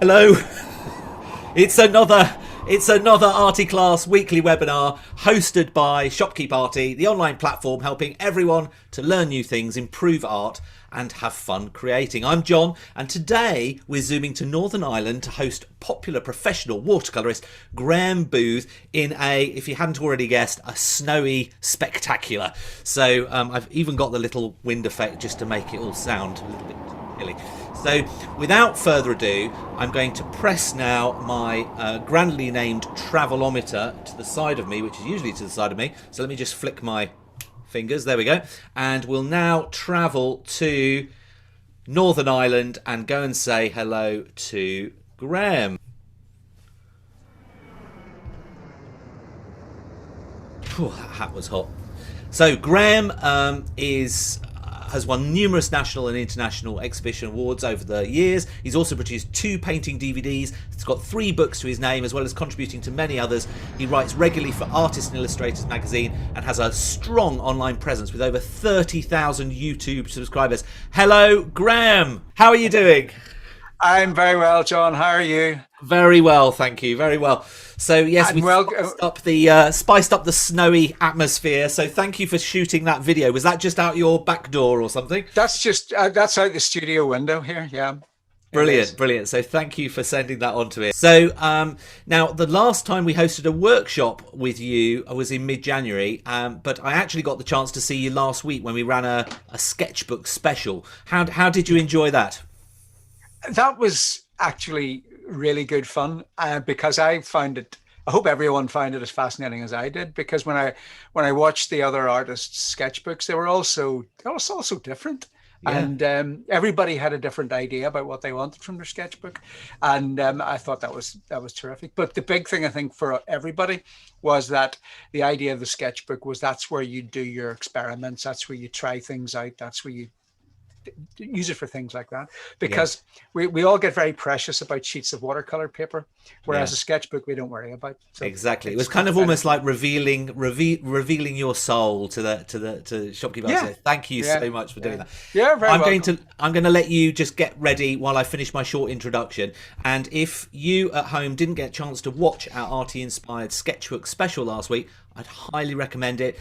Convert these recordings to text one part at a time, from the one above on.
Hello. It's another Arty Class weekly webinar hosted by Shopkeep Arty, the online platform helping everyone to learn new things, improve art and have fun creating. I'm John, and today we're zooming to Northern Ireland to host popular professional watercolourist Grahame Booth in a, if you hadn't already guessed, a snowy spectacular. So I've even got the little wind effect just to make it all sound a little bit hilly. So without further ado, I'm going to press now my grandly named travelometer to the side of me, which is usually to the side of me. So let me just flick my fingers. There we go. And we'll now travel to Northern Ireland and go and say hello to Grahame. Whew, that hat was hot. So Grahame has won numerous national and international exhibition awards over the years. He's also produced 2 painting DVDs. He's got 3 books to his name, as well as contributing to many others. He writes regularly for Artists and Illustrators magazine and has a strong online presence with over 30,000 YouTube subscribers. Hello, Grahame. How are you doing? I'm very well, John. How are you? Very well, thank you. Very well. So yes, we spiced up the snowy atmosphere. So thank you for shooting that video. Was that just out your back door or something? That's just that's out the studio window here. Yeah. Brilliant, brilliant. So thank you for sending that on to it. So now the last time we hosted a workshop with you was in mid-January, but I actually got the chance to see you last week when we ran a sketchbook special. How did you enjoy that? That was actually really good fun because I found it. I hope everyone found it as fascinating as I did, because when I watched the other artists' sketchbooks, they were also different. Yeah. And everybody had a different idea about what they wanted from their sketchbook, and I thought that was terrific. But the big thing I think for everybody was that the idea of the sketchbook was that's where you do your experiments, that's where you try things out, that's where you use it for things like that, because we all get very precious about sheets of watercolor paper, whereas a sketchbook we don't worry about. So exactly, it was kind of almost like revealing your soul to shopkeepers. Yeah. So thank you so much for doing that. Yeah, very welcome. I'm going to let you just get ready while I finish my short introduction. And if you at home didn't get a chance to watch our Arty inspired sketchbook special last week, I'd highly recommend it.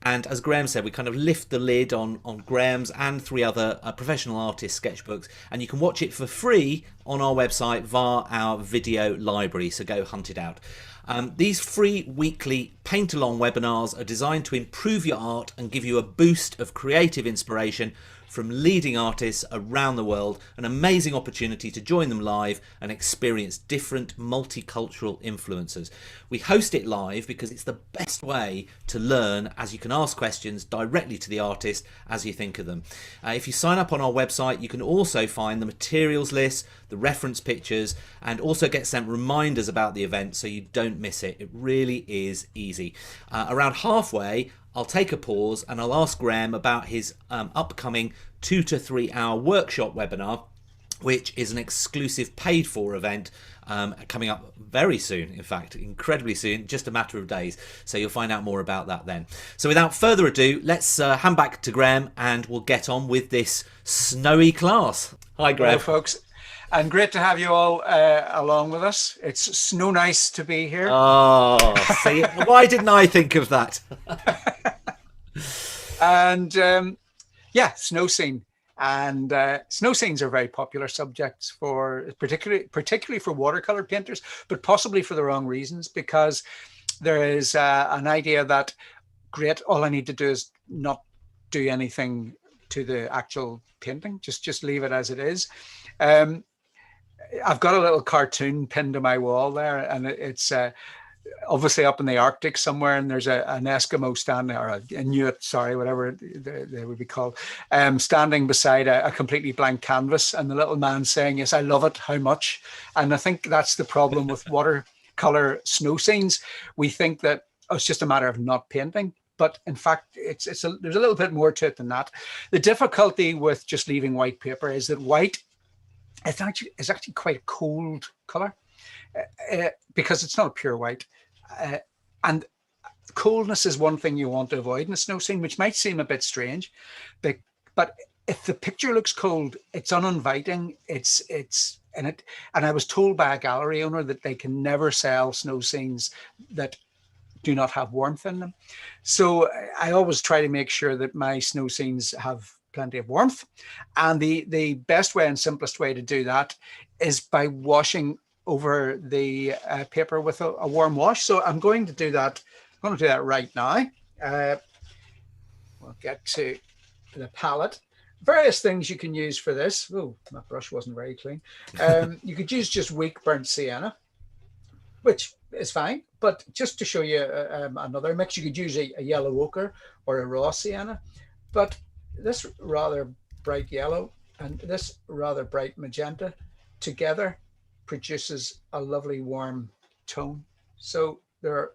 And as Grahame said, we kind of lift the lid on Grahame's and 3 other professional artists' sketchbooks. And you can watch it for free on our website via our video library. So go hunt it out. These free weekly paint-along webinars are designed to improve your art and give you a boost of creative inspiration from leading artists around the world, an amazing opportunity to join them live and experience different multicultural influences. We host it live because it's the best way to learn, as you can ask questions directly to the artist as you think of them. If you sign up on our website, you can also find the materials list, the reference pictures, and also get sent reminders about the event so you don't miss it. It really is easy. Around halfway, I'll take a pause and I'll ask Grahame about his upcoming 2 to 3 hour workshop webinar, which is an exclusive paid for event coming up very soon. In fact, incredibly soon, just a matter of days. So you'll find out more about that then. So without further ado, let's hand back to Grahame and we'll get on with this snowy class. Hi, Grahame. Hello, folks. And great to have you all along with us. It's snow nice to be here. Oh, see, why didn't I think of that? And snow scene. And snow scenes are very popular subjects for particularly for watercolor painters, but possibly for the wrong reasons, because there is an idea that great, all I need to do is not do anything to the actual painting, just leave it as it is. I've got a little cartoon pinned to my wall there, and it's obviously up in the Arctic somewhere, and there's an Eskimo standing, or a Inuit, sorry, whatever they would be called, standing beside a completely blank canvas, and the little man saying, "Yes, I love it, how much?" And I think that's the problem with watercolor snow scenes. We think that it's just a matter of not painting, but in fact, there's a little bit more to it than that. The difficulty with just leaving white paper is that white is actually quite a cold color, because it's not a pure white, and coldness is one thing you want to avoid in a snow scene, which might seem a bit strange, but if the picture looks cold, it's uninviting. And I was told by a gallery owner that they can never sell snow scenes that do not have warmth in them. So I always try to make sure that my snow scenes have plenty of warmth. And the best way and simplest way to do that is by washing over the paper with a warm wash. So I'm going to do that. I'm going to do that right now. We'll get to the palette. Various things you can use for this. Oh, my brush wasn't very clean. You could use just weak burnt sienna, which is fine. But just to show you another mix, you could use a yellow ochre or a raw sienna. But this rather bright yellow and this rather bright magenta together produces a lovely warm tone. So there are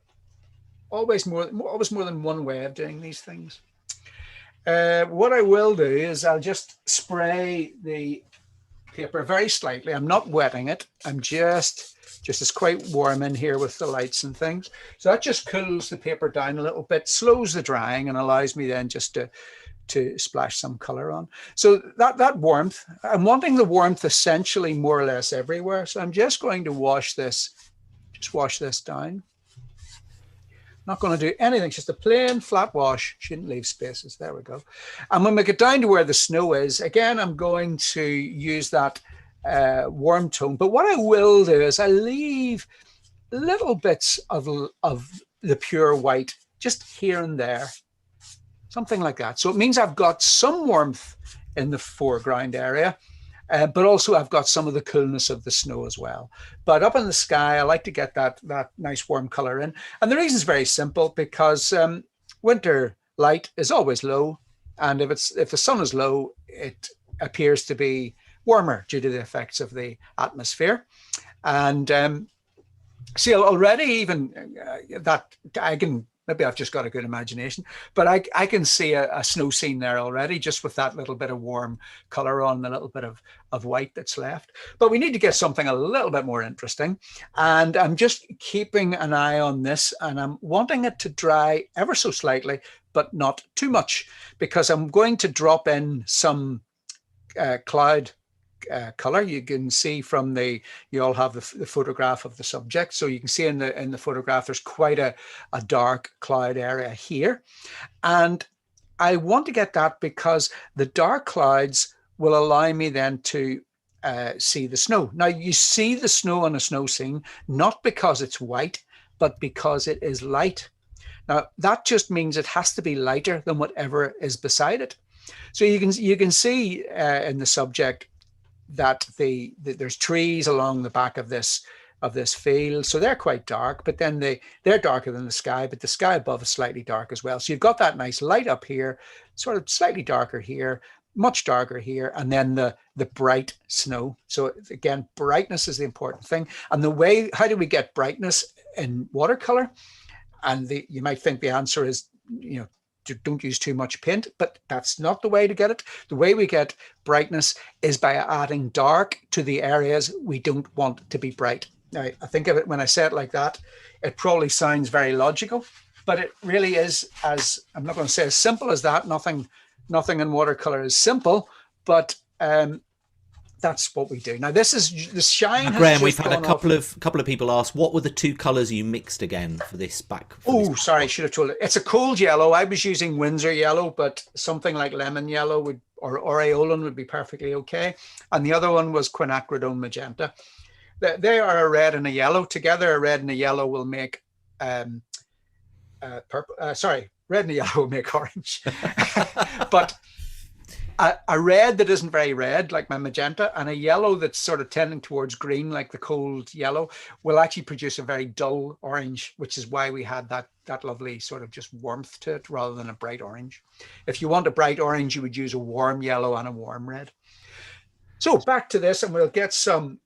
always more than one way of doing these things. What I will do is I'll just spray the paper very slightly. I'm not wetting it. I'm just it's quite warm in here with the lights and things. So that just cools the paper down a little bit, slows the drying, and allows me then just to splash some color on. So that warmth, I'm wanting the warmth essentially more or less everywhere. So I'm just going to wash this down. Not going to do anything, just a plain flat wash. Shouldn't leave spaces. There we go. And when we get down to where the snow is, again, I'm going to use that warm tone. But what I will do is I leave little bits of the pure white just here and there, something like that. So it means I've got some warmth in the foreground area, but also I've got some of the coolness of the snow as well. But up in the sky, I like to get that nice warm color in. And the reason is very simple, because winter light is always low. And if the sun is low, it appears to be warmer due to the effects of the atmosphere. And see, already even that I can, maybe I've just got a good imagination, but I can see a snow scene there already, just with that little bit of warm color on, the little bit of white that's left. But we need to get something a little bit more interesting. And I'm just keeping an eye on this, and I'm wanting it to dry ever so slightly, but not too much, because I'm going to drop in some cloud color. You can see from you all have the photograph of the subject, so you can see in the photograph there's quite a dark cloud area here, and I want to get that because the dark clouds will allow me then to see the snow. Now you see the snow on a snow scene not because it's white, but because it is light. Now that just means it has to be lighter than whatever is beside it. So you can see in the subject that there's trees along the back of this field, so they're quite dark, but then they're darker than the sky, but the sky above is slightly dark as well. So you've got that nice light up here, sort of slightly darker here, much darker here, and then the bright snow. So again, brightness is the important thing. And how do we get brightness in watercolor? And you might think the answer is, don't use too much paint, but that's not the way to get it. The way we get brightness is by adding dark to the areas we don't want to be bright. Now, I think of it, when I say it like that, it probably sounds very logical, but it really is, as I'm not going to say as simple as that. Nothing in watercolor is simple, but that's what we do. Now, this is the shine. Now, Graham, we've had a couple of people ask, what were the two colours you mixed again for this back? Sorry, I should have told it. It's a cold yellow. I was using Windsor yellow, but something like lemon yellow or aureolin would be perfectly okay. And the other one was quinacridone magenta. They are a red and a yellow. Together, a red and a yellow will make purple. Red and a yellow will make orange. But a red that isn't very red, like my magenta, and a yellow that's sort of tending towards green, like the cold yellow, will actually produce a very dull orange, which is why we had that lovely sort of just warmth to it rather than a bright orange. If you want a bright orange, you would use a warm yellow and a warm red. So back to this, and we'll get some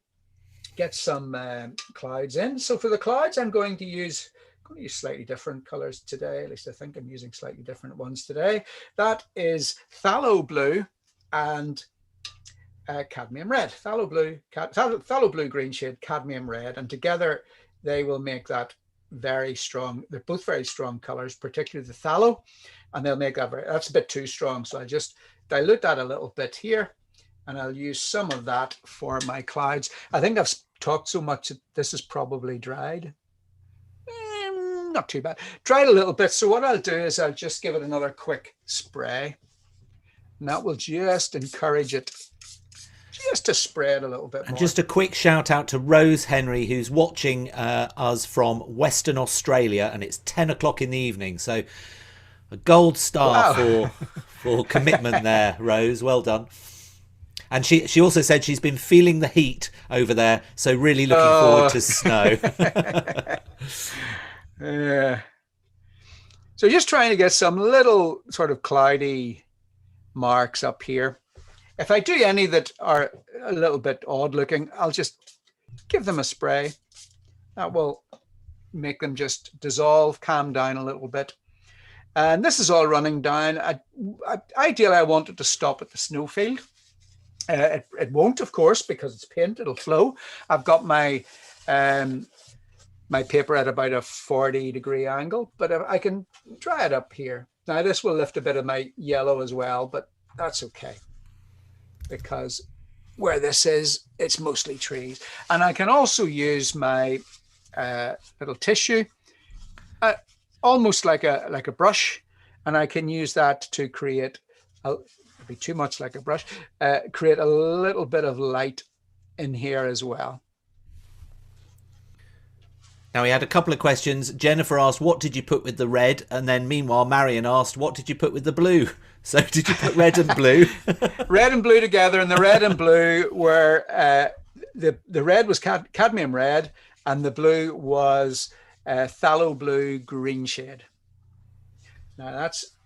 clouds in. So for the clouds, I'm going to use slightly different colors today. At least I think I'm using slightly different ones today. That is phthalo blue and cadmium red. Phthalo blue green shade, cadmium red, and together they will make that very strong. They're both very strong colors, particularly the phthalo, and they'll make that that's a bit too strong. So I just dilute that a little bit here, and I'll use some of that for my clouds. I think I've talked so much that this is probably dried. Not too bad. Dried a little bit. So what I'll do is I'll just give it another quick spray, and that will just encourage it just to spread a little bit more. And just a quick shout out to Rose Henry, who's watching us from Western Australia, and it's 10 o'clock in the evening. So a gold star for commitment there, Rose. Well done. And she also said she's been feeling the heat over there, so really looking forward to snow. Yeah. So just trying to get some little sort of cloudy marks up here. If I do any that are a little bit odd looking, I'll just give them a spray. That will make them just dissolve, calm down a little bit. And this is all running down. Ideally, I want it to stop at the snowfield. It won't, of course, because it's paint. It'll flow. I've got my my paper at about a 40-degree angle, but I can dry it up here. Now, this will lift a bit of my yellow as well, but that's okay, because where this is, it's mostly trees. And I can also use my little tissue, almost like a brush, and I can use that to create, it'd be too much like a brush, create a little bit of light in here as well. Now, we had a couple of questions. Jennifer asked, what did you put with the red? And then meanwhile, Marion asked, what did you put with the blue? So did you put red and blue? Red and blue together, and the red and blue were, the red was cadmium red, and the blue was phthalo blue green shade. Now that's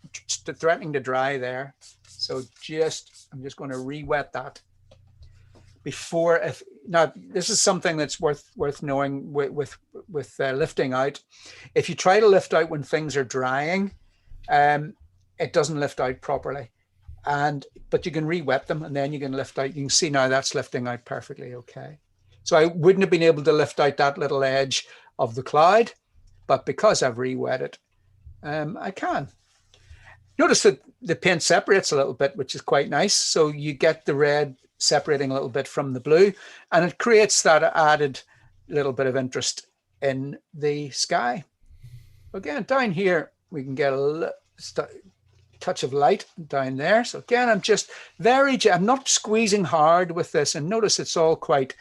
threatening to dry there. So I'm just going to re-wet that before. Now this is something that's worth knowing with lifting out. If you try to lift out when things are drying, it doesn't lift out properly, but you can re-wet them and then you can lift out. You can see now that's lifting out perfectly okay. So I wouldn't have been able to lift out that little edge of the cloud, but because I've re-wet it, I can. Notice that the paint separates a little bit, which is quite nice. So you get the red separating a little bit from the blue, and it creates that added little bit of interest in the sky. Again, down here, we can get a touch of light down there. So again, I'm not squeezing hard with this, and notice it's all quite,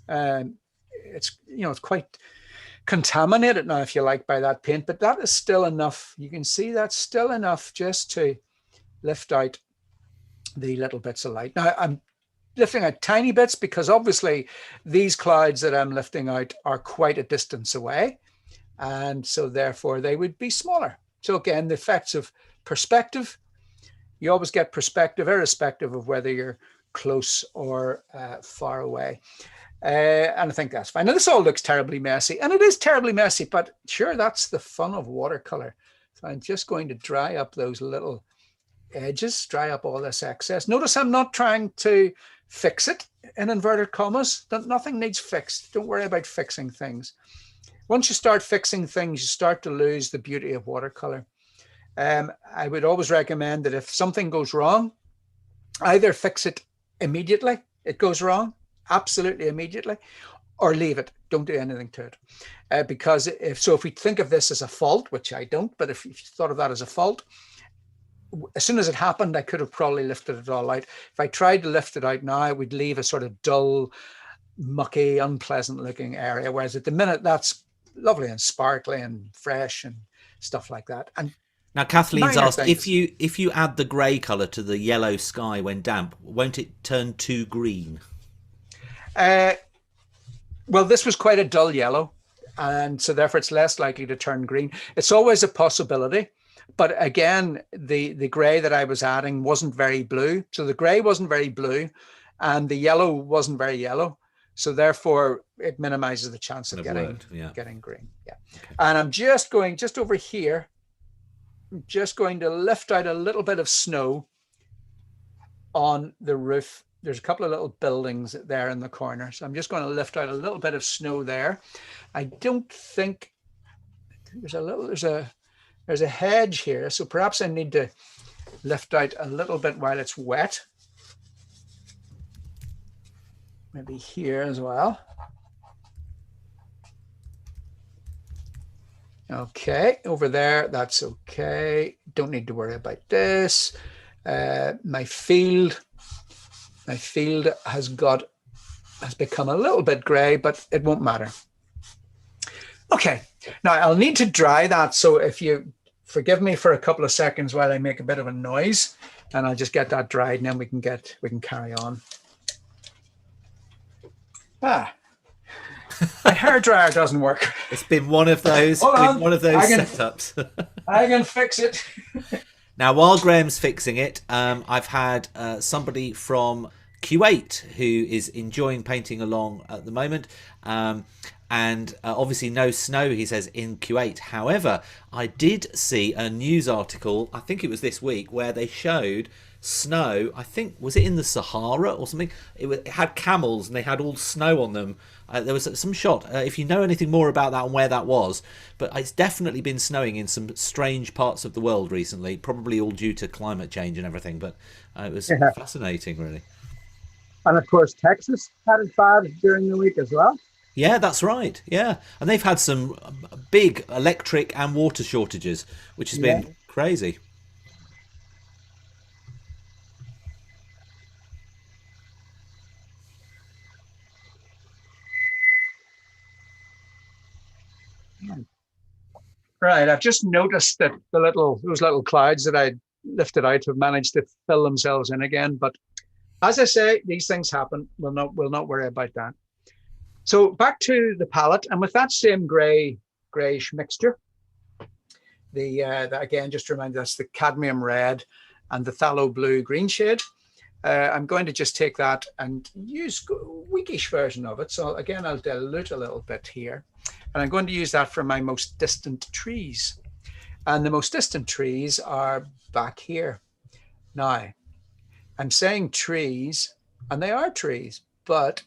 it's quite contaminated now, if you like, by that paint, but that is still enough. You can see that's still enough just to lift out the little bits of light. Now I'm lifting out tiny bits because obviously these clouds that I'm lifting out are quite a distance away, and so therefore they would be smaller. So again, the effects of perspective, you always get perspective irrespective of whether you're close or far away. And I think that's fine. Now, this all looks terribly messy, and it is terribly messy, but sure, that's the fun of watercolor. So I'm just going to dry up those little edges, dry up all this excess. Notice I'm not trying to fix it, in inverted commas. Nothing needs fixed. Don't worry about fixing things. Once you start fixing things, you start to lose the beauty of watercolor. I would always recommend that if something goes wrong, either fix it immediately, it goes wrong, absolutely immediately, or leave it. Don't do anything to it. Because if we think of this as a fault, which I don't, but if you thought of that as a fault, as soon as it happened, I could have probably lifted it all out. If I tried to lift it out now, I would leave a sort of dull, mucky, unpleasant looking area. Whereas at the minute, that's lovely and sparkly and fresh and stuff like that. And now Kathleen's asked, if you add the grey colour to the yellow sky when damp, won't it turn too green? Well, this was quite a dull yellow, and so therefore it's less likely to turn green. It's always a possibility, but again, the grey that I was adding wasn't very blue. So the grey wasn't very blue, and the yellow wasn't very yellow. So therefore, it minimizes the chance of getting green. Yeah, okay. And I'm just over here. I'm just going to lift out a little bit of snow on the roof. There's a couple of little buildings there in the corner. So I'm just going to lift out a little bit of snow there. I don't think there's a hedge here. So perhaps I need to lift out a little bit while it's wet. Maybe here as well. Okay, over there, that's okay. Don't need to worry about this. My field has become a little bit gray, but it won't matter. Okay, now I'll need to dry that. So if you forgive me for a couple of seconds while I make a bit of a noise, and I'll just get that dried, and then we can carry on. My hairdryer doesn't work. It's been one of those setups. I can fix it. Now, while Graham's fixing it, I've had somebody from Kuwait who is enjoying painting along at the moment. And obviously no snow, he says, in Kuwait. However, I did see a news article, I think it was this week, where they showed snow. I think, was it in the Sahara or something? It had camels and they had all snow on them. There was some shot, if you know anything more about that and where that was, but it's definitely been snowing in some strange parts of the world recently, probably all due to climate change and everything, but it was fascinating, really. And of course, Texas had it bad during the week as well. Yeah, that's right. Yeah. And they've had some big electric and water shortages, which has been crazy. Right. I've just noticed that those little clouds that I lifted out have managed to fill themselves in again. But as I say, these things happen. We'll not worry about that. So back to the palette, and with that same grayish mixture, again, just to remind us, the cadmium red and the phthalo blue green shade, I'm going to just take that and use a weakish version of it. So again, I'll dilute a little bit here, and I'm going to use that for my most distant trees. And the most distant trees are back here. Now, I'm saying trees, and they are trees, but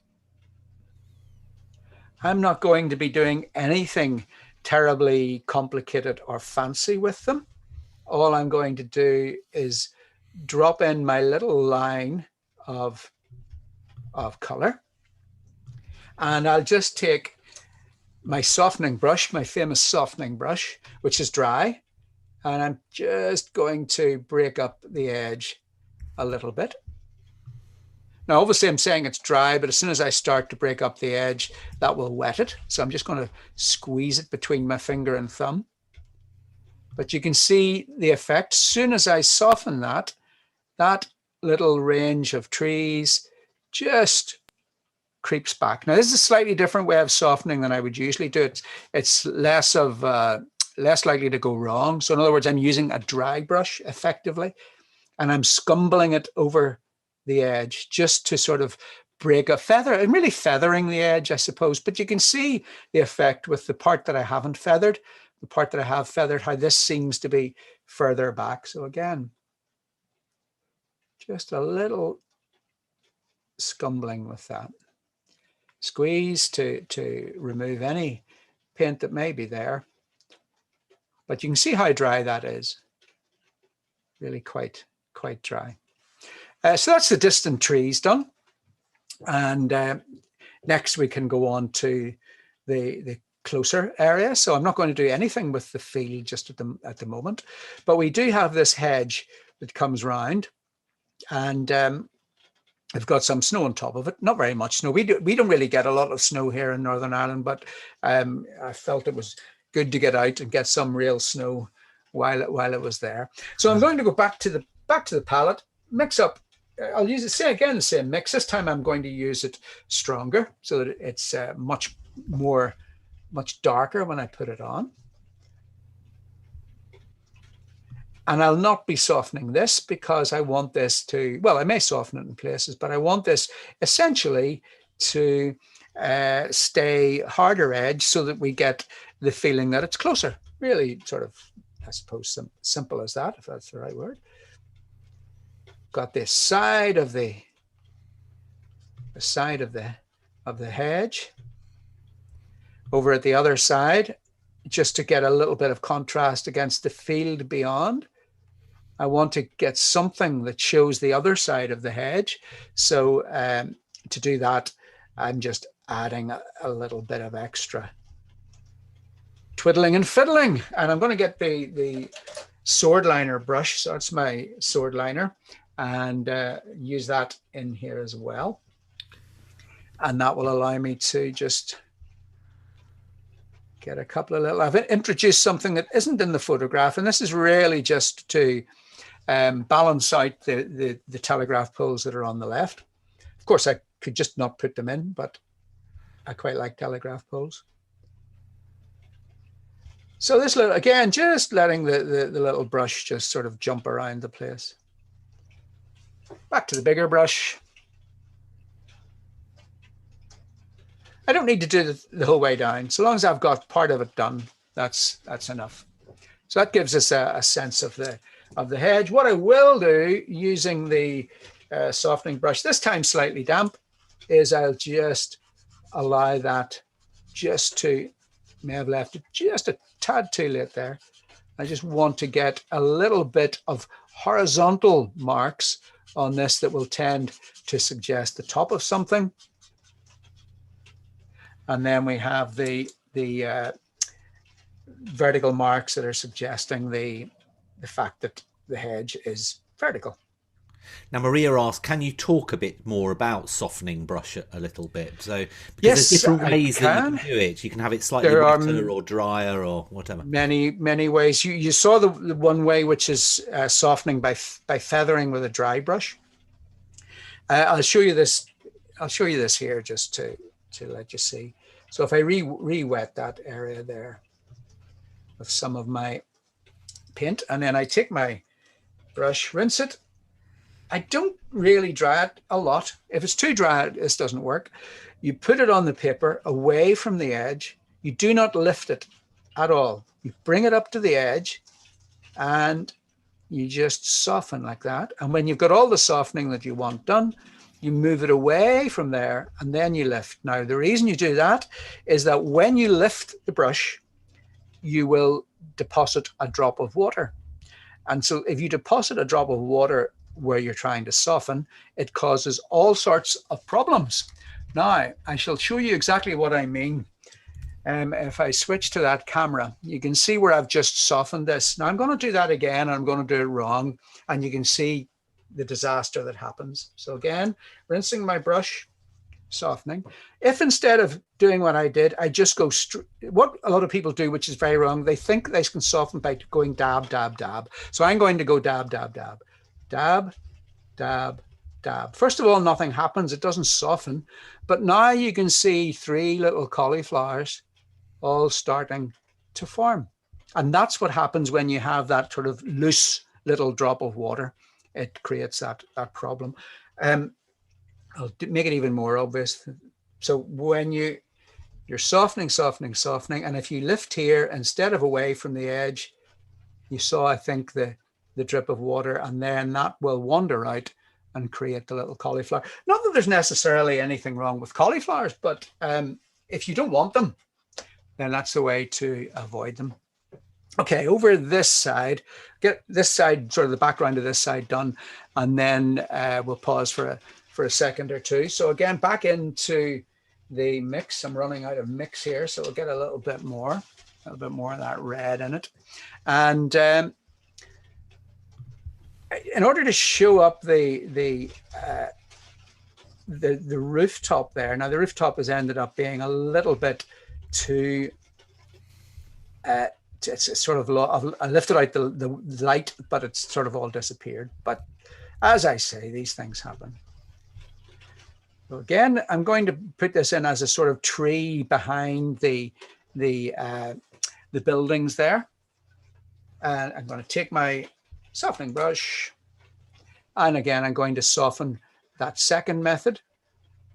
I'm not going to be doing anything terribly complicated or fancy with them. All I'm going to do is drop in my little line of color, and I'll just take my softening brush, my famous softening brush, which is dry, and I'm just going to break up the edge a little bit. Now, obviously, I'm saying it's dry, but as soon as I start to break up the edge, that will wet it. So I'm just going to squeeze it between my finger and thumb. But you can see the effect. As soon as I soften that little range of trees just creeps back. Now, this is a slightly different way of softening than I would usually do it. It's less likely to go wrong. So in other words, I'm using a dry brush effectively, and I'm scumbling it over the edge just to sort of break a feather, and really feathering the edge, I suppose. But you can see the effect with the part that I haven't feathered, the part that I have feathered, how this seems to be further back. So again, just a little scumbling with that. Squeeze to remove any paint that may be there. But you can see how dry that is. Really quite dry. So that's the distant trees done. And next we can go on to the closer area. So I'm not going to do anything with the field just at the moment, but we do have this hedge that comes round, and I've got some snow on top of it. Not very much snow. We don't really get a lot of snow here in Northern Ireland, but I felt it was good to get out and get some real snow while it was there. So I'm going to go back to the palette, mix up. I'll use the same mix. This time I'm going to use it stronger so that it's much darker when I put it on. And I'll not be softening this because I want this to, well, I may soften it in places, but I want this essentially to stay harder edge so that we get the feeling that it's closer. Really sort of, I suppose, simple as that, if that's the right word. Got this side of the hedge. Over at the other side, just to get a little bit of contrast against the field beyond. I want to get something that shows the other side of the hedge. So to do that, I'm just adding a little bit of extra twiddling and fiddling. And I'm going to get the sword liner brush. So that's my sword liner, and use that in here as well. And that will allow me to just get a couple of little, I've introduced something that isn't in the photograph. And this is really just to balance out the telegraph poles that are on the left. Of course, I could just not put them in, but I quite like telegraph poles. So this little, again, just letting the little brush just sort of jump around the place. Back to the bigger brush. I don't need to do the whole way down. So long as I've got part of it done, that's enough. So that gives us a sense of the hedge. What I will do using the softening brush, this time slightly damp, is I'll just allow that just to, may have left it just a tad too late there. I just want to get a little bit of horizontal marks on this that will tend to suggest the top of something. And then we have the vertical marks that are suggesting the fact that the hedge is vertical. Now, Maria asked, can you talk a bit more about softening brush a little bit? So, because yes, there's different ways that you can do it. You can have it slightly wetter or drier or whatever. Many ways. You saw the one way, which is softening by feathering with a dry brush. I'll show you this. I'll show you this here just to let you see. So if I re-wet that area there with some of my paint, and then I take my brush, rinse it. I don't really dry it a lot. If it's too dry, this doesn't work. You put it on the paper away from the edge. You do not lift it at all. You bring it up to the edge and you just soften like that. And when you've got all the softening that you want done, you move it away from there and then you lift. Now, the reason you do that is that when you lift the brush, you will deposit a drop of water. And so if you deposit a drop of water where you're trying to soften, it causes all sorts of problems. Now, I shall show you exactly what I mean. If I switch to that camera, you can see where I've just softened this. Now I'm going to do that again, and I'm going to do it wrong, and you can see the disaster that happens. So again, rinsing my brush, softening. If instead of doing what I did, I just go straight, what a lot of people do, which is very wrong, they think they can soften by going dab, dab, dab. So I'm going to go dab, dab, dab, dab, dab, dab. First of all, nothing happens. It doesn't soften. But now you can see 3 little cauliflowers all starting to form. And that's what happens when you have that sort of loose little drop of water. It creates that problem. I'll make it even more obvious. So when you're softening, and if you lift here instead of away from the edge, you saw, I think, the drip of water, and then that will wander out and create the little cauliflower. Not that there's necessarily anything wrong with cauliflowers, but if you don't want them, then that's the way to avoid them. Okay, over this side, get this side, sort of the background of this side done, and then we'll pause for a second or two. So again, back into the mix. I'm running out of mix here, so we'll get a little bit more of that red in it. And in order to show up the rooftop there, now the rooftop has ended up being a little bit too, it's sort of, I lifted out the light, but it's sort of all disappeared. But as I say, these things happen. So again, I'm going to put this in as a sort of tree behind the buildings there. And I'm going to take my softening brush. And again, I'm going to soften that second method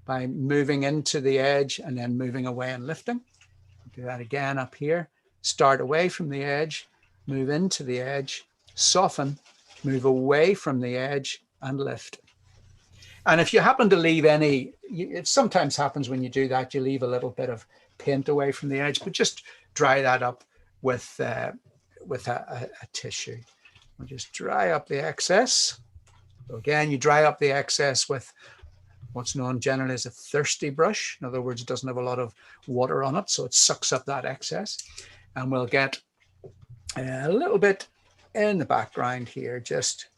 by moving into the edge and then moving away and lifting. Do that again up here. Start away from the edge, move into the edge, soften, move away from the edge and lift. And if you happen to leave any, it sometimes happens when you do that, you leave a little bit of paint away from the edge, but just dry that up with a tissue. I'll just dry up the excess. So again, you dry up the excess with what's known generally as a thirsty brush. In other words, it doesn't have a lot of water on it, so it sucks up that excess. And we'll get a little bit in the background here, just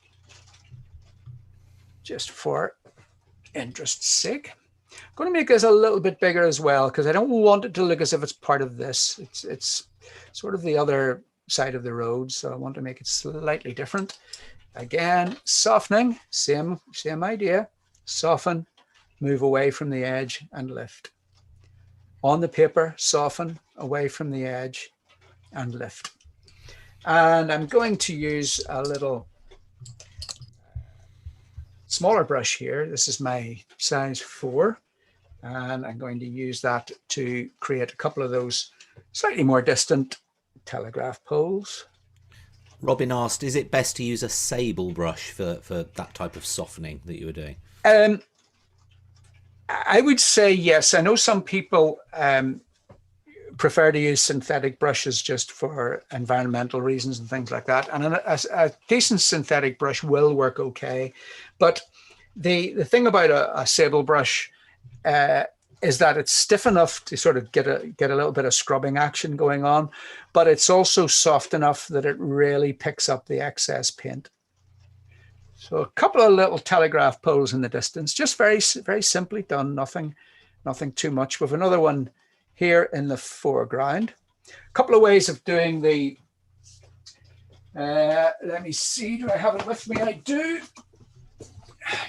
for interest's sake. I'm going to make this a little bit bigger as well, because I don't want it to look as if it's part of this. It's sort of the other side of the road, so I want to make it slightly different. Again, softening, same idea. Soften, move away from the edge and lift. On the paper, soften, away from the edge and lift. And I'm going to use a little smaller brush here. This is my size 4. And I'm going to use that to create a couple of those slightly more distant telegraph poles. Robin asked, is it best to use a sable brush for that type of softening that you were doing? I would say yes. I know some people prefer to use synthetic brushes just for environmental reasons and things like that. And a decent synthetic brush will work okay. But the thing about a sable brush is that it's stiff enough to sort of get a little bit of scrubbing action going on, but it's also soft enough that it really picks up the excess paint. So a couple of little telegraph poles in the distance, just very, very simply done, nothing too much. With another one here in the foreground. A couple of ways of doing the, let me see, do I have it with me? I do.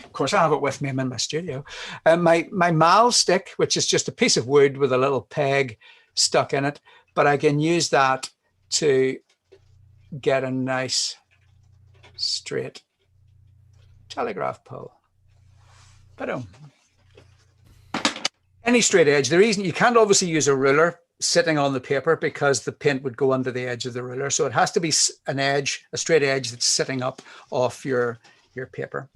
Of course, I have it with me. I'm in my studio. My mal stick, which is just a piece of wood with a little peg stuck in it, but I can use that to get a nice straight telegraph pole. Ba-dum. Any straight edge. The reason you can't obviously use a ruler sitting on the paper because the paint would go under the edge of the ruler. So it has to be an edge, a straight edge that's sitting up off your paper.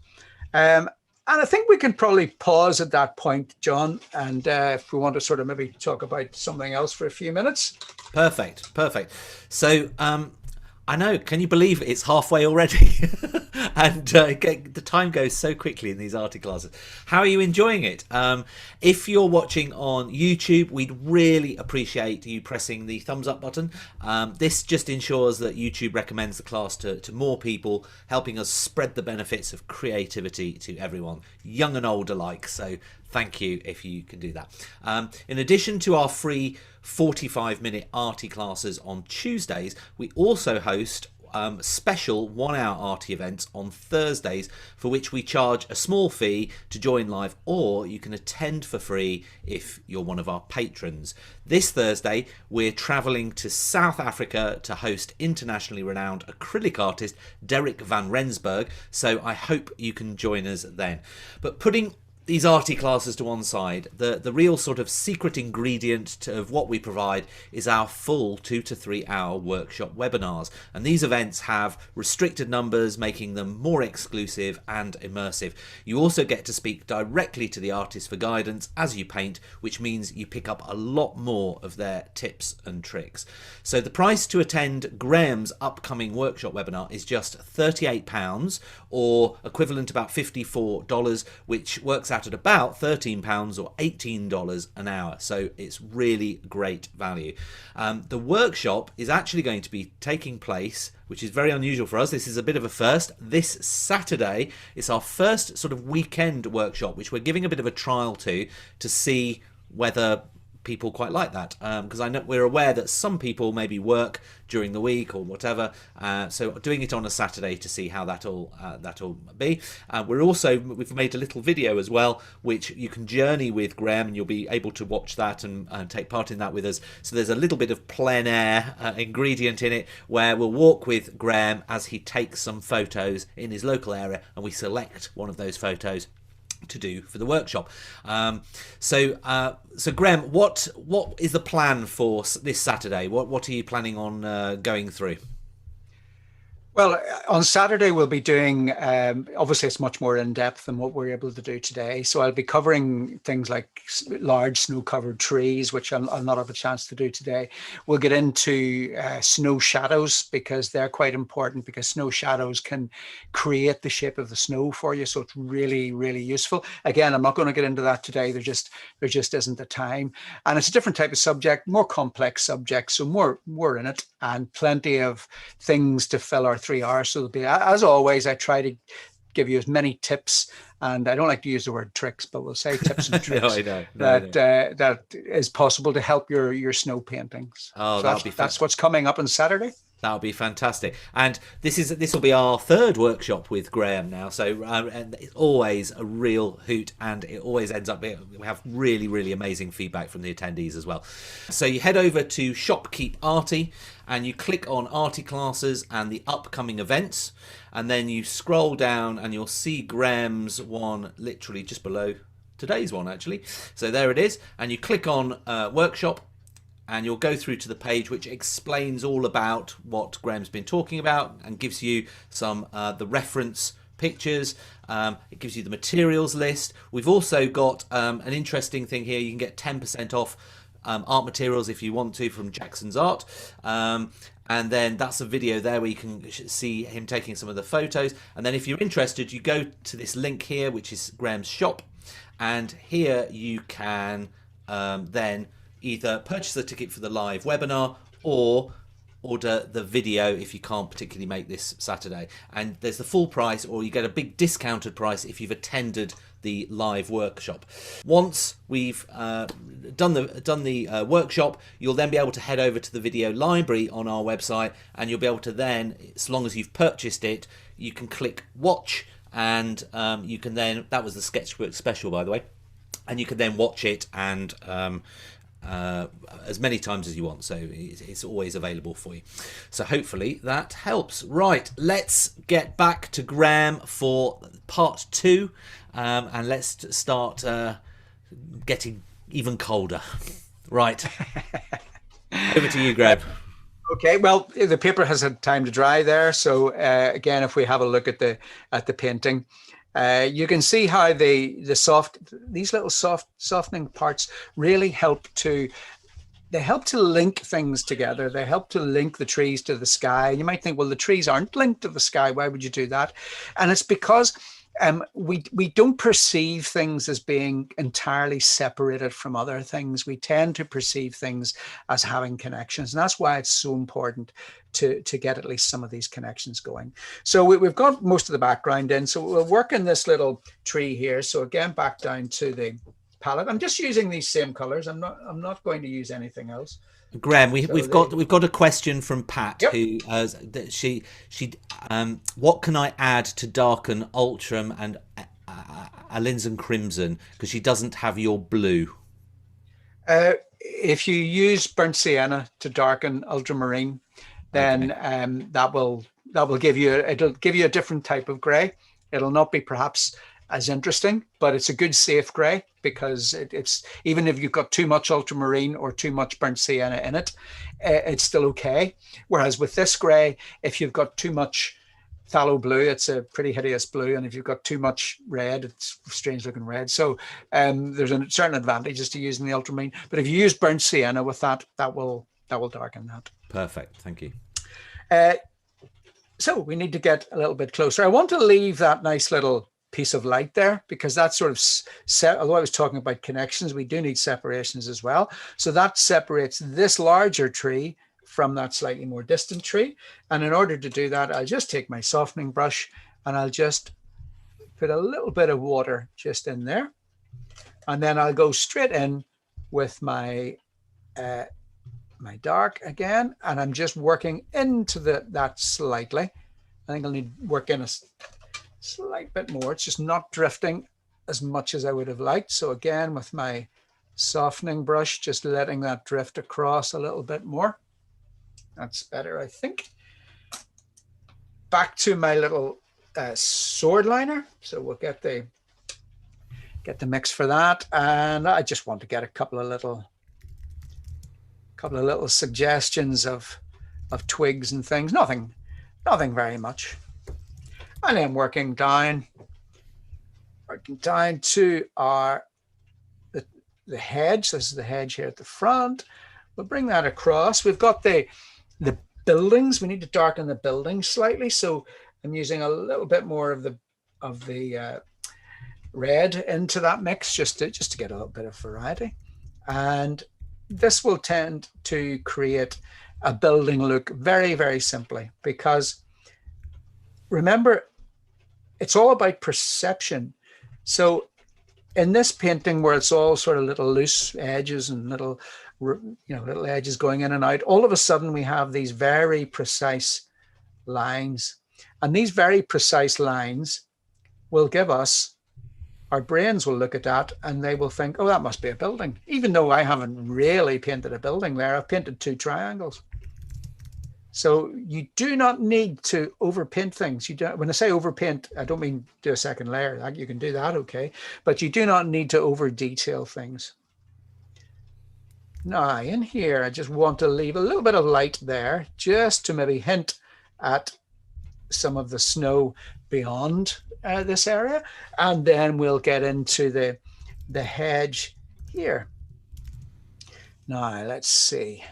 And I think we can probably pause at that point, John. And if we want to sort of maybe talk about something else for a few minutes. Perfect. So I know, can you believe it's halfway already? And the time goes so quickly in these arty classes. How are you enjoying it? If you're watching on YouTube, we'd really appreciate you pressing the thumbs up button. This just ensures that YouTube recommends the class to more people, helping us spread the benefits of creativity to everyone, young and old alike. So thank you if you can do that. In addition to our free 45-minute arty classes on Tuesdays, we also host special 1-hour arty events on Thursdays, for which we charge a small fee to join live, or you can attend for free if you're one of our patrons. This Thursday we're travelling to South Africa to host internationally renowned acrylic artist Derek van Rensburg, so I hope you can join us then. But putting these arty classes to one side, the real sort of secret ingredient of what we provide is our full 2 to 3 hour workshop webinars. And these events have restricted numbers, making them more exclusive and immersive. You also get to speak directly to the artist for guidance as you paint, which means you pick up a lot more of their tips and tricks. So the price to attend Grahame's upcoming workshop webinar is just £38, or equivalent about $54, which works out at about £13 or $18 an hour. So it's really great value. The workshop is actually going to be taking place, which is very unusual for us. This is a bit of a first. This Saturday, it's our first sort of weekend workshop, which we're giving a bit of a trial to see whether people quite like that, because I know we're aware that some people maybe work during the week or whatever, so doing it on a Saturday to see how that'll be. We've made a little video as well, which you can journey with Grahame, and you'll be able to watch that and take part in that with us. So there's a little bit of plein air ingredient in it, where we'll walk with Grahame as he takes some photos in his local area, and we select one of those photos to do for the workshop. So Grahame, what is the plan for this Saturday? What are you planning on going through? Well, on Saturday we'll be doing, obviously it's much more in depth than what we're able to do today. So I'll be covering things like large snow-covered trees, which I'll not have a chance to do today. We'll get into snow shadows because they're quite important, because snow shadows can create the shape of the snow for you. So it's really, really useful. Again, I'm not going to get into that today. There just isn't the time. And it's a different type of subject, more complex subject. So more in it, and plenty of things to fill our 3 hours. So it'll be, as always, I try to give you as many tips, and I don't like to use the word tricks, but we'll say tips and tricks that is possible to help your snow paintings. Oh, so that's what's coming up on Saturday. That'll be fantastic. And this will be our third workshop with Grahame now. So and it's always a real hoot, and it always ends up being, we have really, really amazing feedback from the attendees as well. So you head over to Shopkeep Arty and you click on Arty classes and the upcoming events, and then you scroll down and you'll see Grahame's one literally just below today's one, actually. So there it is, and you click on workshop, and you'll go through to the page which explains all about what Grahame's been talking about and gives you some the reference pictures. It gives you the materials list. We've also got an interesting thing here. You can get 10% off art materials if you want to from Jackson's Art. And then that's a video there where you can see him taking some of the photos. And then if you're interested, you go to this link here, which is Grahame's shop. And here you can then either purchase the ticket for the live webinar or order the video if you can't particularly make this Saturday. And there's the full price, or you get a big discounted price if you've attended the live workshop. Once we've done the workshop, you'll then be able to head over to the video library on our website, and you'll be able to then, as long as you've purchased it, you can click watch, and you can then, that was the sketchbook special, by the way, and you can then watch it and as many times as you want, so it's always available for you. So hopefully that helps. Right, let's get back to Grahame for part 2, and let's start getting even colder. Right, over to you, Grahame. Okay, well, the paper has had time to dry there, so again, if we have a look at the painting, you can see how these little softening parts really help to link things together. They help to link the trees to the sky. And you might think, well, the trees aren't linked to the sky. Why would you do that? And it's because we don't perceive things as being entirely separated from other things. We tend to perceive things as having connections, and that's why it's so important to get at least some of these connections going. So we've got most of the background in, so we'll work in this little tree here. So again, back down to the palette. I'm just using these same colors. I'm not going to use anything else. Grahame, we've got a question from Pat. Yep. Who she what can I add to darken Ultram and Alizarin Crimson, because she doesn't have your blue? If you use burnt sienna to darken ultramarine, then okay, that will give you a different type of gray. It'll not be perhaps as interesting, but it's a good safe gray, because it's even if you've got too much ultramarine or too much burnt sienna in it, it's still okay. Whereas with this gray, if you've got too much phthalo blue, it's a pretty hideous blue, and if you've got too much red, it's strange looking red. So there's a certain advantages to using the ultramarine, but if you use burnt sienna with that will darken that. Perfect, thank you. So we need to get a little bit closer. I want to leave that nice little piece of light there, because that sort of, although I was talking about connections, we do need separations as well. So that separates this larger tree from that slightly more distant tree. And in order to do that, I'll just take my softening brush and I'll just put a little bit of water just in there. And then I'll go straight in with my my dark again, and I'm just working into that slightly. I think I'll need to work in a slight bit more. It's just not drifting as much as I would have liked. So again, with my softening brush, just letting that drift across a little bit more. That's better, I think. Back to my little sword liner. So we'll get the mix for that. And I just want to get a couple of little suggestions of twigs and things. Nothing nothing very much. And then working down to the hedge. This is the hedge here at the front. We'll bring that across. We've got the buildings. We need to darken the buildings slightly. So I'm using a little bit more of the red into that mix just to get a little bit of variety. And this will tend to create a building look very, very simply, because remember, it's all about perception. So in this painting where it's all sort of little loose edges and little edges going in and out, all of a sudden we have these very precise lines. And these very precise lines will give us, our brains will look at that and they will think, oh, that must be a building. Even though I haven't really painted a building there, I've painted 2 triangles. So you do not need to overpaint things. When I say overpaint, I don't mean do a second layer. You can do that, okay? But you do not need to over detail things. Now in here, I just want to leave a little bit of light there just to maybe hint at some of the snow beyond this area. And then we'll get into the hedge here. Now let's see.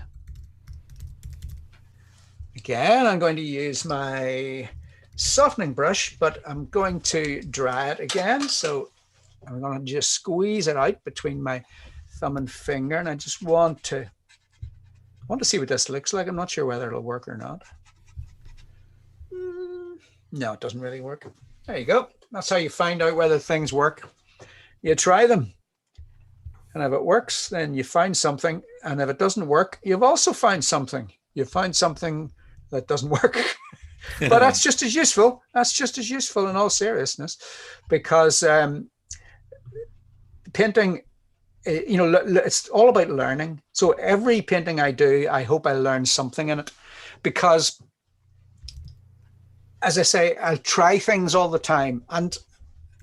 Again, I'm going to use my softening brush, but I'm going to dry it again. So I'm going to just squeeze it out between my thumb and finger. And I just want to see what this looks like. I'm not sure whether it'll work or not. No, it doesn't really work. There you go. That's how you find out whether things work. You try them. And if it works, then you find something. And if it doesn't work, you've also found something. You find something that doesn't work. But that's just as useful. That's just as useful in all seriousness, because painting, it's all about learning. So every painting I do, I hope I learn something in it, because as I say, I'll try things all the time, and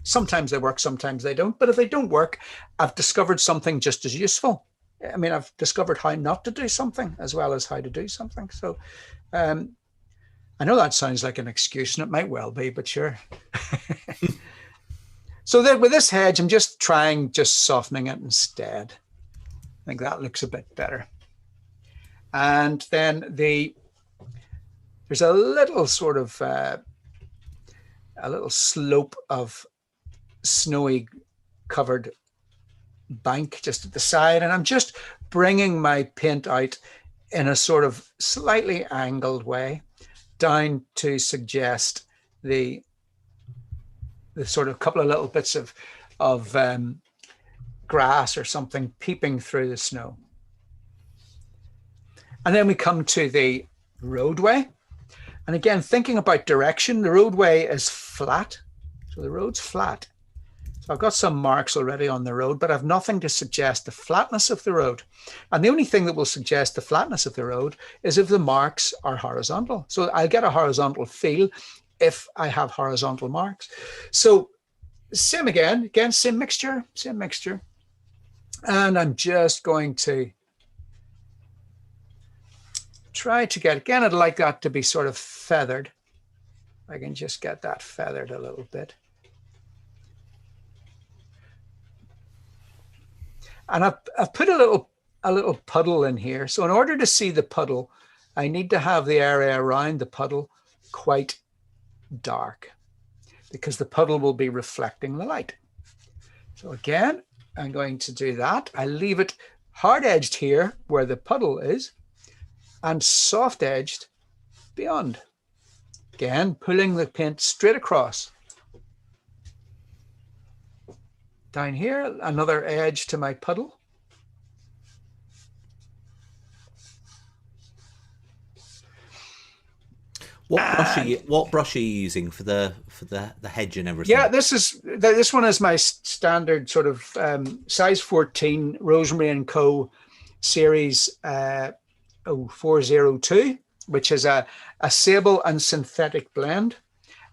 sometimes they work, sometimes they don't. But if they don't work, I've discovered something just as useful. I mean, I've discovered how not to do something as well as how to do something. So I know that sounds like an excuse, and it might well be, but sure. So with this hedge, I'm just softening it instead. I think that looks a bit better. And then there's a little sort of a little slope of snowy covered bank just at the side, and I'm just bringing my paint out in a sort of slightly angled way down to suggest the sort of couple of little bits of grass or something peeping through the snow. And then we come to the roadway. And again, thinking about direction, the roadway is flat. So the road's flat. So I've got some marks already on the road, but I've nothing to suggest the flatness of the road. And the only thing that will suggest the flatness of the road is if the marks are horizontal. So I'll get a horizontal feel if I have horizontal marks. So same again, same mixture. And I'm just going to try to get, again, I'd like that to be sort of feathered. I can just get that feathered a little bit. And I've put a little puddle in here. So in order to see the puddle, I need to have the area around the puddle quite dark, because the puddle will be reflecting the light. So again, I'm going to do that. I leave it hard edged here where the puddle is and soft edged beyond. Again, pulling the paint straight across. Down here, another edge to my puddle. What brush are you using for the hedge and everything? Yeah, this one is my standard sort of size 14 Rosemary & Co. series 402, which is a sable and synthetic blend.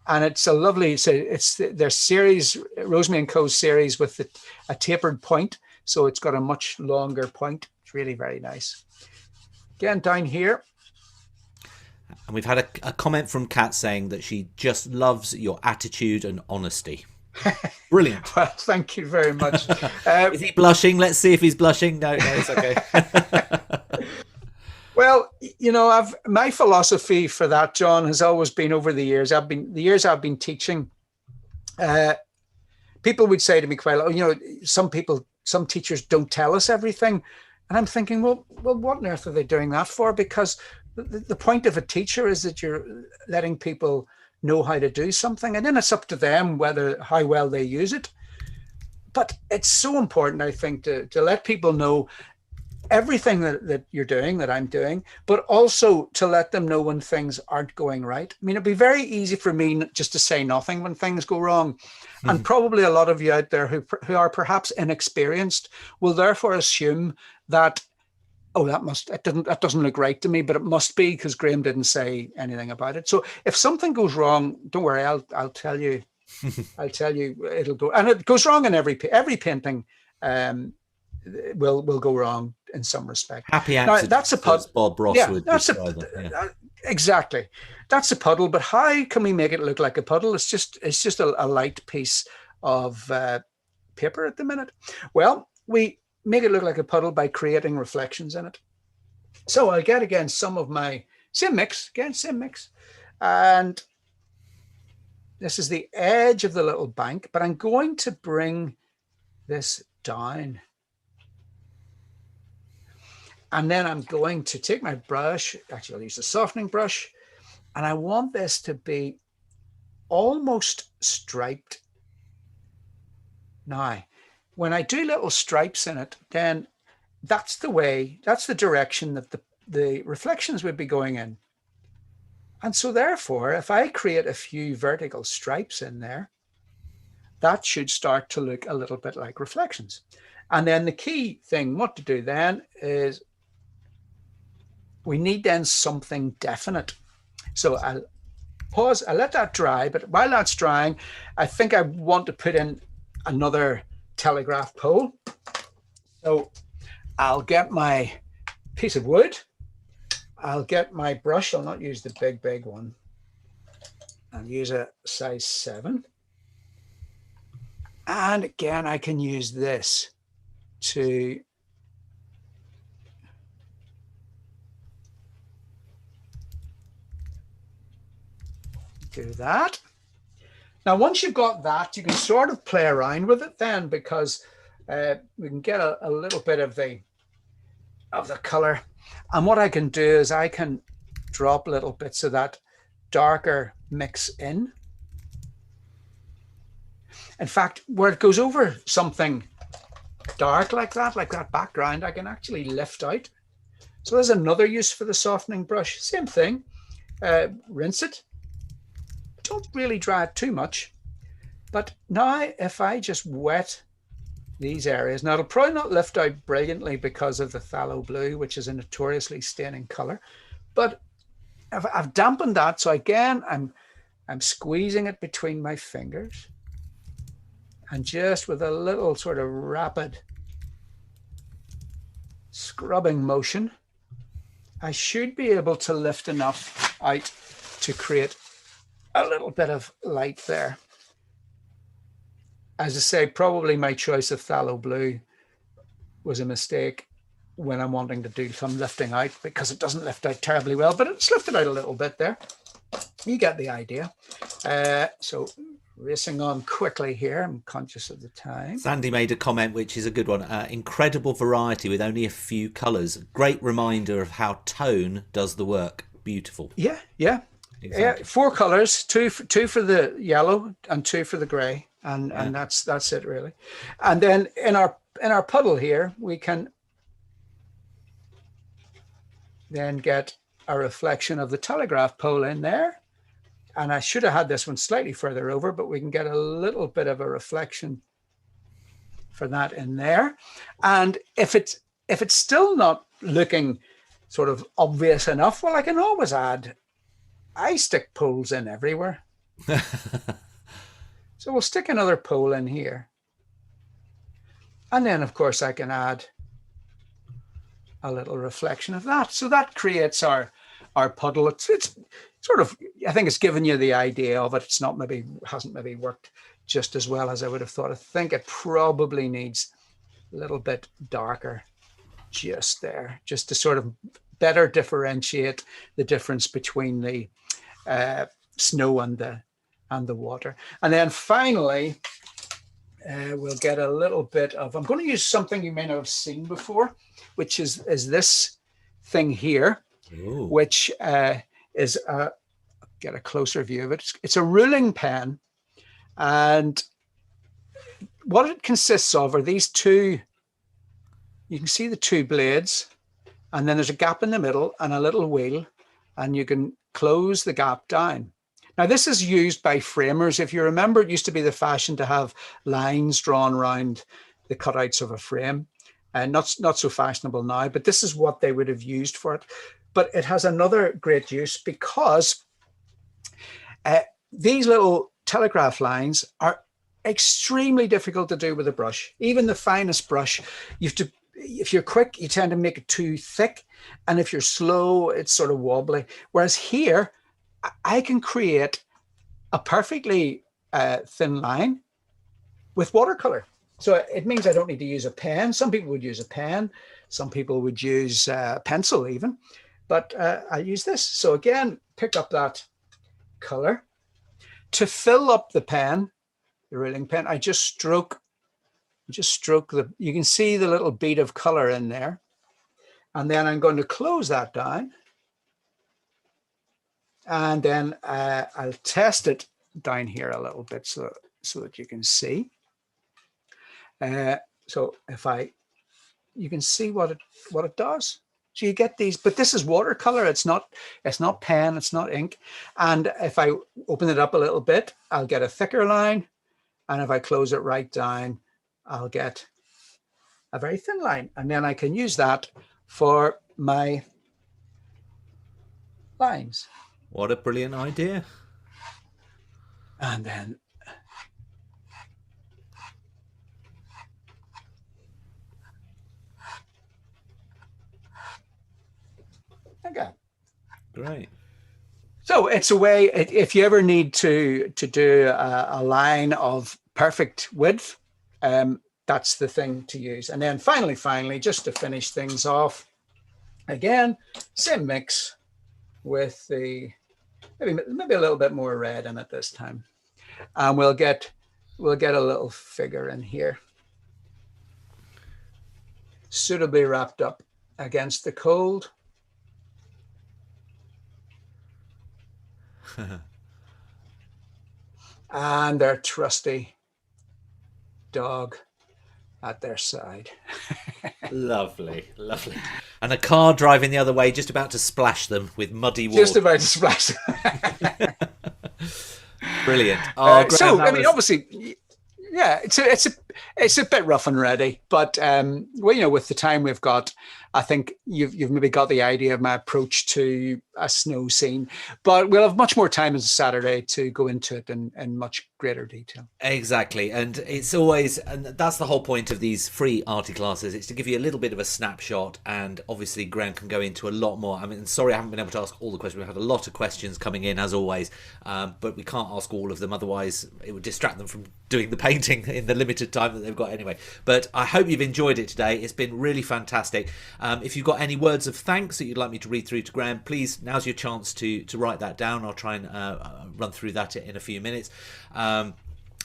And it's a lovely, it's their series, Rosemary & Co. series with a tapered point. So it's got a much longer point. It's really very nice. Again, down here. And we've had a comment from Kat saying that she just loves your attitude and honesty. Brilliant. Well, thank you very much. Is he blushing? Let's see if he's blushing. No, it's okay. Well, you know, my philosophy for that, John, has always been over the years. I've been teaching. People would say to me quite a lot, you know, some teachers don't tell us everything, and I'm thinking, well, what on earth are they doing that for? Because the point of a teacher is that you're letting people know how to do something, and then it's up to them how well they use it. But it's so important, I think, to let people know everything that you're doing, that I'm doing, but also to let them know when things aren't going right. I mean, it'd be very easy for me just to say nothing when things go wrong. Mm-hmm. And probably a lot of you out there who are perhaps inexperienced will therefore assume that, oh, that doesn't look right to me, but it must be because Grahame didn't say anything about it. So if something goes wrong, don't worry, I'll tell you. I'll tell you it'll go, and it goes wrong in every painting. Will go wrong in some respect. Happy accident. That's a puddle. Bob Ross would describe them. Yeah. Exactly. That's a puddle, but how can we make it look like a puddle? It's just a light piece of paper at the minute. Well, we make it look like a puddle by creating reflections in it. So I'll get again some of my same mix, and this is the edge of the little bank, but I'm going to bring this down. And then I'm going to take my brush, actually I'll use the softening brush, and I want this to be almost striped. Now, when I do little stripes in it, then that's the direction that the reflections would be going in. And so therefore, if I create a few vertical stripes in there, that should start to look a little bit like reflections. And then the key thing, what to do then is we need then something definite. So I'll pause, I'll let that dry, but while that's drying, I think I want to put in another telegraph pole. So I'll get my piece of wood, I'll get my brush, I'll not use the big one, I'll use a size 7. And again, I can use this to do that. Now, once you've got that, you can sort of play around with it then, because we can get a little bit of the color. And what I can do is I can drop little bits of that darker mix in. In fact, where it goes over something dark like that background, I can actually lift out. So there's another use for the softening brush. Same thing, rinse it. Don't really dry it too much. But now if I just wet these areas, now it'll probably not lift out brilliantly because of the phthalo blue, which is a notoriously staining color, but I've dampened that. So again, I'm squeezing it between my fingers, and just with a little sort of rapid scrubbing motion, I should be able to lift enough out to create a little bit of light there. As I say, probably my choice of phthalo blue was a mistake when I'm wanting to do some lifting out, because it doesn't lift out terribly well, but it's lifted out a little bit there. You get the idea. So racing on quickly here, I'm conscious of the time. Sandy made a comment, which is a good one. Incredible variety with only a few colours. Great reminder of how tone does the work. Beautiful. Yeah. Exactly. Yeah, 4 colours, two for the yellow and 2 for the grey, and that's it really. And then in our puddle here, we can then get a reflection of the telegraph pole in there. And I should have had this one slightly further over, but we can get a little bit of a reflection for that in there. And if it's still not looking sort of obvious enough, well, I can always add. I stick poles in everywhere. So we'll stick another pole in here. And then, of course, I can add a little reflection of that. So that creates our our puddle. It's sort of, I think it's given you the idea of it. It's not maybe, hasn't maybe worked just as well as I would have thought. I think it probably needs a little bit darker just there, just to sort of better differentiate the difference between the snow and the water. And then finally, we'll get a little bit of, I'm going to use something you may not have seen before, which is this thing here. Ooh. Which is get a closer view of it. It's a ruling pen, and what it consists of are these two. You can see the two blades, and then there's a gap in the middle and a little wheel, and you can close the gap down. Now, this is used by framers. If you remember, it used to be the fashion to have lines drawn around the cutouts of a frame, and not so fashionable now, but this is what they would have used for it. But it has another great use because these little telegraph lines are extremely difficult to do with a brush. Even the finest brush, you have to, if you're quick, you tend to make it too thick. And if you're slow, it's sort of wobbly. Whereas here, I can create a perfectly thin line with watercolor. So it means I don't need to use a pen. Some people would use a pen. Some people would use a pencil even. But I use this. So again, pick up that color. To fill up the pen, the ruling pen, I just stroke the, you can see the little bead of color in there. And then I'm going to close that down. And then I'll test it down here a little bit so that you can see. So if you can see what it does. So you get these, but this is watercolor. It's not pen, it's not ink. And if I open it up a little bit, I'll get a thicker line. And if I close it right down, I'll get a very thin line. And then I can use that for my lines. What a brilliant idea. And then okay. Great. So it's a way, if you ever need to do a line of perfect width, that's the thing to use. And then finally, just to finish things off, again, same mix with the maybe a little bit more red in it this time, and we'll get a little figure in here, suitably wrapped up against the cold. And their trusty dog at their side. Lovely, lovely. And a car driving the other way, just about to splash them with muddy water. Just about to splash them. Brilliant. Oh, Grahame, so, I mean, obviously, yeah, it's a bit rough and ready, but well, you know, with the time we've got, I think you've maybe got the idea of my approach to a snow scene, but we'll have much more time as a Saturday to go into it in much greater detail. Exactly. And it's always, and that's the whole point of these free arty classes. It's to give you a little bit of a snapshot, and obviously Grahame can go into a lot more. I mean, sorry, I haven't been able to ask all the questions. We've had a lot of questions coming in as always, but we can't ask all of them. Otherwise it would distract them from doing the painting in the limited time that they've got anyway. But I hope you've enjoyed it today. It's been really fantastic. If you've got any words of thanks that you'd like me to read through to Grahame, please, now's your chance to write that down. I'll try and run through that in a few minutes.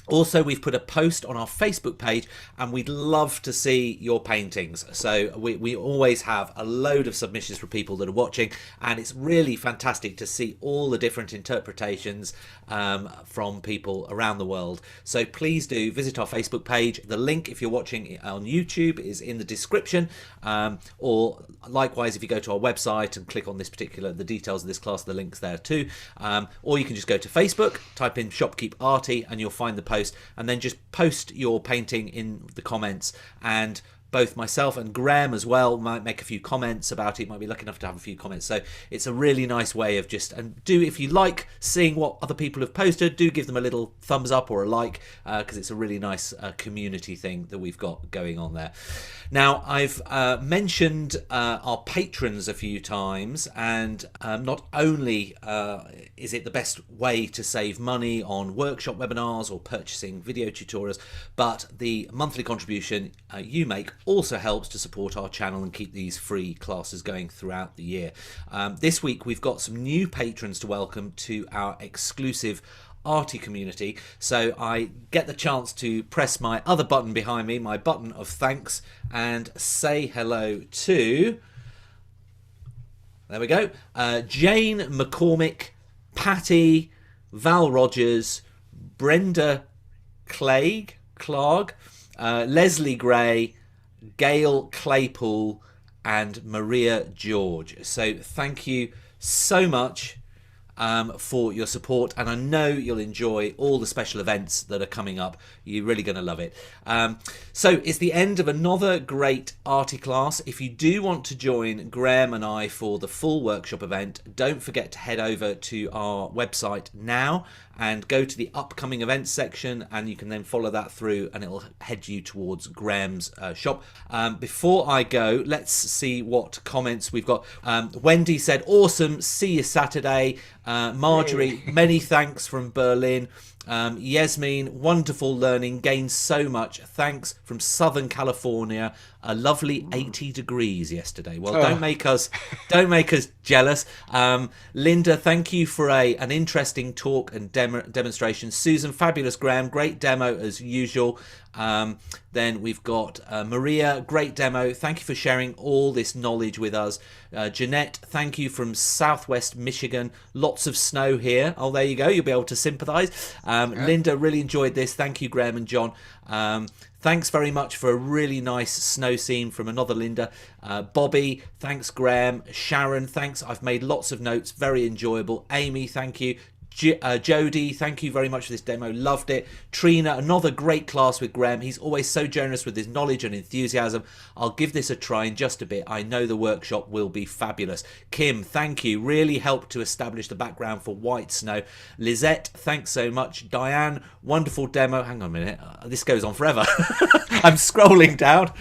Also, we've put a post on our Facebook page, and we'd love to see your paintings. So we always have a load of submissions from people that are watching, and it's really fantastic to see all the different interpretations from people around the world. So please do visit our Facebook page. The link, if you're watching on YouTube, is in the description, or likewise, if you go to our website and click on the details of this class, the link's there too. Or you can just go to Facebook, type in Shopkeep Arty, and you'll find the post, and then just post your painting in the comments, and both myself and Grahame as well might make a few comments about it, might be lucky enough to have a few comments. So it's a really nice way of just, and do, if you like seeing what other people have posted, do give them a little thumbs up or a like, because it's a really nice community thing that we've got going on there. Now, I've mentioned our patrons a few times, and not only is it the best way to save money on workshop webinars or purchasing video tutorials, but the monthly contribution you make also helps to support our channel and keep these free classes going throughout the year. This week we've got some new patrons to welcome to our exclusive Arty community, so I get the chance to press my other button behind me, my button of thanks, and say hello to, there we go, Jane McCormick, Patty, Val Rogers, Brenda Clark, Leslie Gray, Gail Claypool, and Maria George. So thank you so much for your support, and I know you'll enjoy all the special events that are coming up. You're really going to love it. So it's the end of another great Arty class. If you do want to join Grahame and I for the full workshop event, don't forget to head over to our website now and go to the upcoming events section, and you can then follow that through and it'll head you towards Graham's shop. Before I go, let's see what comments we've got. Wendy said, awesome, see you Saturday. Marjorie, many thanks from Berlin. Yasmin, wonderful learning, gained so much. Thanks from Southern California. A lovely 80 degrees yesterday. Well, don't make us jealous. Linda, thank you for an interesting talk and demonstration. Susan, fabulous. Grahame, great demo as usual. Then we've got Maria, great demo. Thank you for sharing all this knowledge with us. Jeanette, thank you from Southwest Michigan. Lots of snow here. Oh, there you go. You'll be able to sympathise. Linda, really enjoyed this. Thank you, Grahame and John. Thanks very much for a really nice snow scene from another Linda. Bobby, thanks, Grahame. Sharon, thanks. I've made lots of notes. Very enjoyable. Amy, thank you. Jody, thank you very much for this demo. Loved it. Trina, another great class with Grahame. He's always so generous with his knowledge and enthusiasm. I'll give this a try in just a bit. I know the workshop will be fabulous. Kim, thank you. Really helped to establish the background for White Snow. Lizette, thanks so much. Diane, wonderful demo. Hang on a minute. This goes on forever. I'm scrolling down.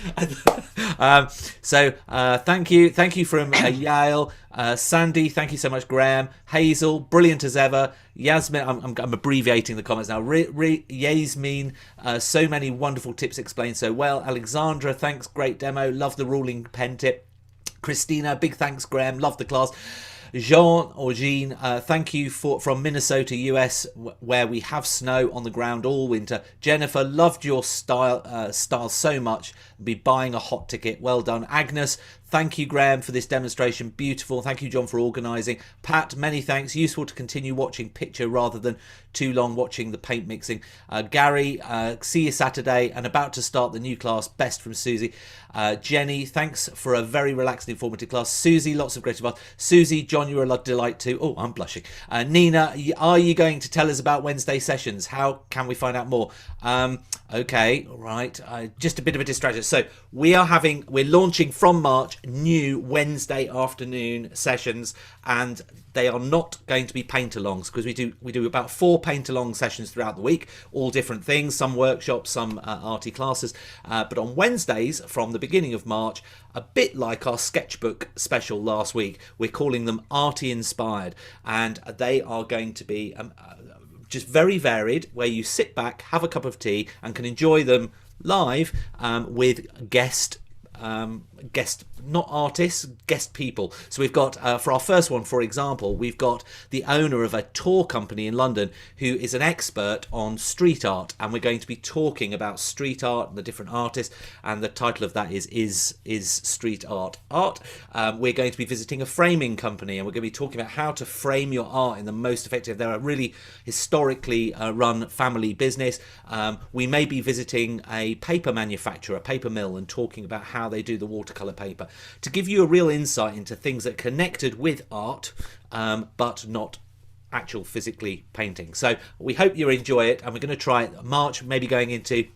Thank you. Thank you from Yale. Sandy, thank you so much. Grahame. Hazel, brilliant as ever. Yasmin, I'm abbreviating the comments now. Yasmin, so many wonderful tips explained so well. Alexandra, thanks, great demo. Love the ruling pen tip. Christina, big thanks, Grahame. Love the class. Jean, thank you from Minnesota, US, where we have snow on the ground all winter. Jennifer, loved your style so much. Be buying a hot ticket. Well done. Agnes, thank you, Grahame, for this demonstration. Beautiful. Thank you, John, for organising. Pat, many thanks. Useful to continue watching picture rather than too long watching the paint mixing. Gary, see you Saturday, and about to start the new class. Best from Susie. Jenny, thanks for a very relaxed and informative class. Susie, lots of great advice. Susie, John, you're a delight too. Oh, I'm blushing. Nina, are you going to tell us about Wednesday sessions? How can we find out more? Okay, right. Just a bit of a distraction. So we're launching from March new Wednesday afternoon sessions, and they are not going to be paint-alongs, because we do about 4 paint-along sessions throughout the week, all different things, some workshops, some arty classes. But on Wednesdays from the beginning of March, a bit like our sketchbook special last week, we're calling them arty inspired, and they are going to be just very varied, where you sit back, have a cup of tea, and can enjoy them live with guest not artists, guest people. So we've got for our first one, for example, we've got the owner of a tour company in London who is an expert on street art, and we're going to be talking about street art and the different artists, and the title of that is street art. We're going to be visiting a framing company, and we're going to be talking about how to frame your art in the most effective. They're a really historically run family business. We may be visiting a paper manufacturer, a paper mill, and talking about how they do the watercolour paper, to give you a real insight into things that are connected with art, but not actual physically painting. So we hope you enjoy it, and we're going to try it March, maybe going into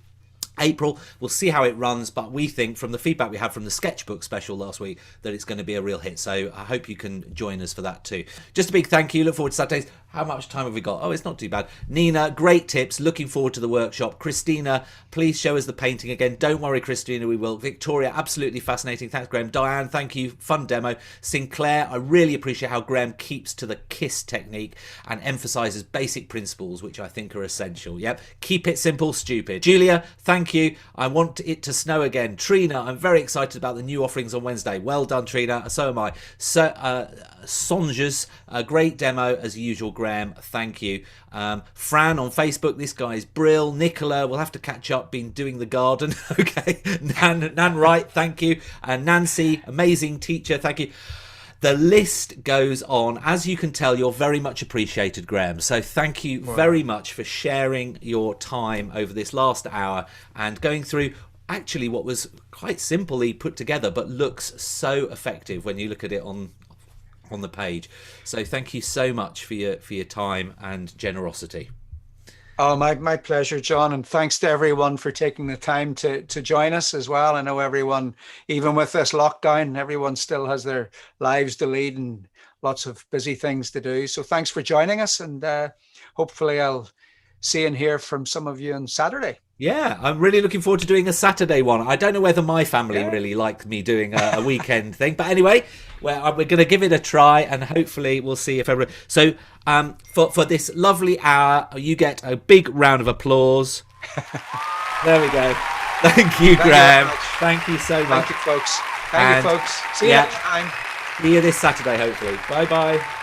April. We'll see how it runs, but we think from the feedback we had from the sketchbook special last week that it's going to be a real hit. So I hope you can join us for that too. Just a big thank you. Look forward to Saturdays. How much time have we got? Oh, it's not too bad. Nina, great tips. Looking forward to the workshop. Christina, please show us the painting again. Don't worry, Christina, we will. Victoria, absolutely fascinating. Thanks, Graham. Diane, thank you. Fun demo. Sinclair, I really appreciate how Graham keeps to the KISS technique and emphasises basic principles, which I think are essential. Yep. Keep it simple, stupid. Julia, thank you. I want it to snow again. Trina, I'm very excited about the new offerings on Wednesday. Well done, Trina. So am I. So, Songes, a great demo as usual, Graham. Thank you. Fran on Facebook, this guy's brill. Nicola, we'll have to catch up. Been doing the garden. Okay. Nan Wright, thank you. Nancy, amazing teacher. Thank you. The list goes on. As you can tell, you're very much appreciated, Graham. So thank you very much for sharing your time over this last hour and going through actually what was quite simply put together, but looks so effective when you look at it on the page. So thank you so much for your time and generosity. Oh, my pleasure, John. And thanks to everyone for taking the time to join us as well. I know everyone, even with this lockdown, everyone still has their lives to lead and lots of busy things to do. So thanks for joining us. And hopefully I'll see and hear from some of you on Saturday. Yeah, I'm really looking forward to doing a Saturday one. I don't know whether my family really like me doing a weekend thing. But anyway, we're going to give it a try and hopefully we'll see if everyone... So for this lovely hour, you get a big round of applause. There we go. Thank you, Graham. Thank you so much. Thank you, folks. Thank you, folks. See you next time. See you this Saturday, hopefully. Bye-bye.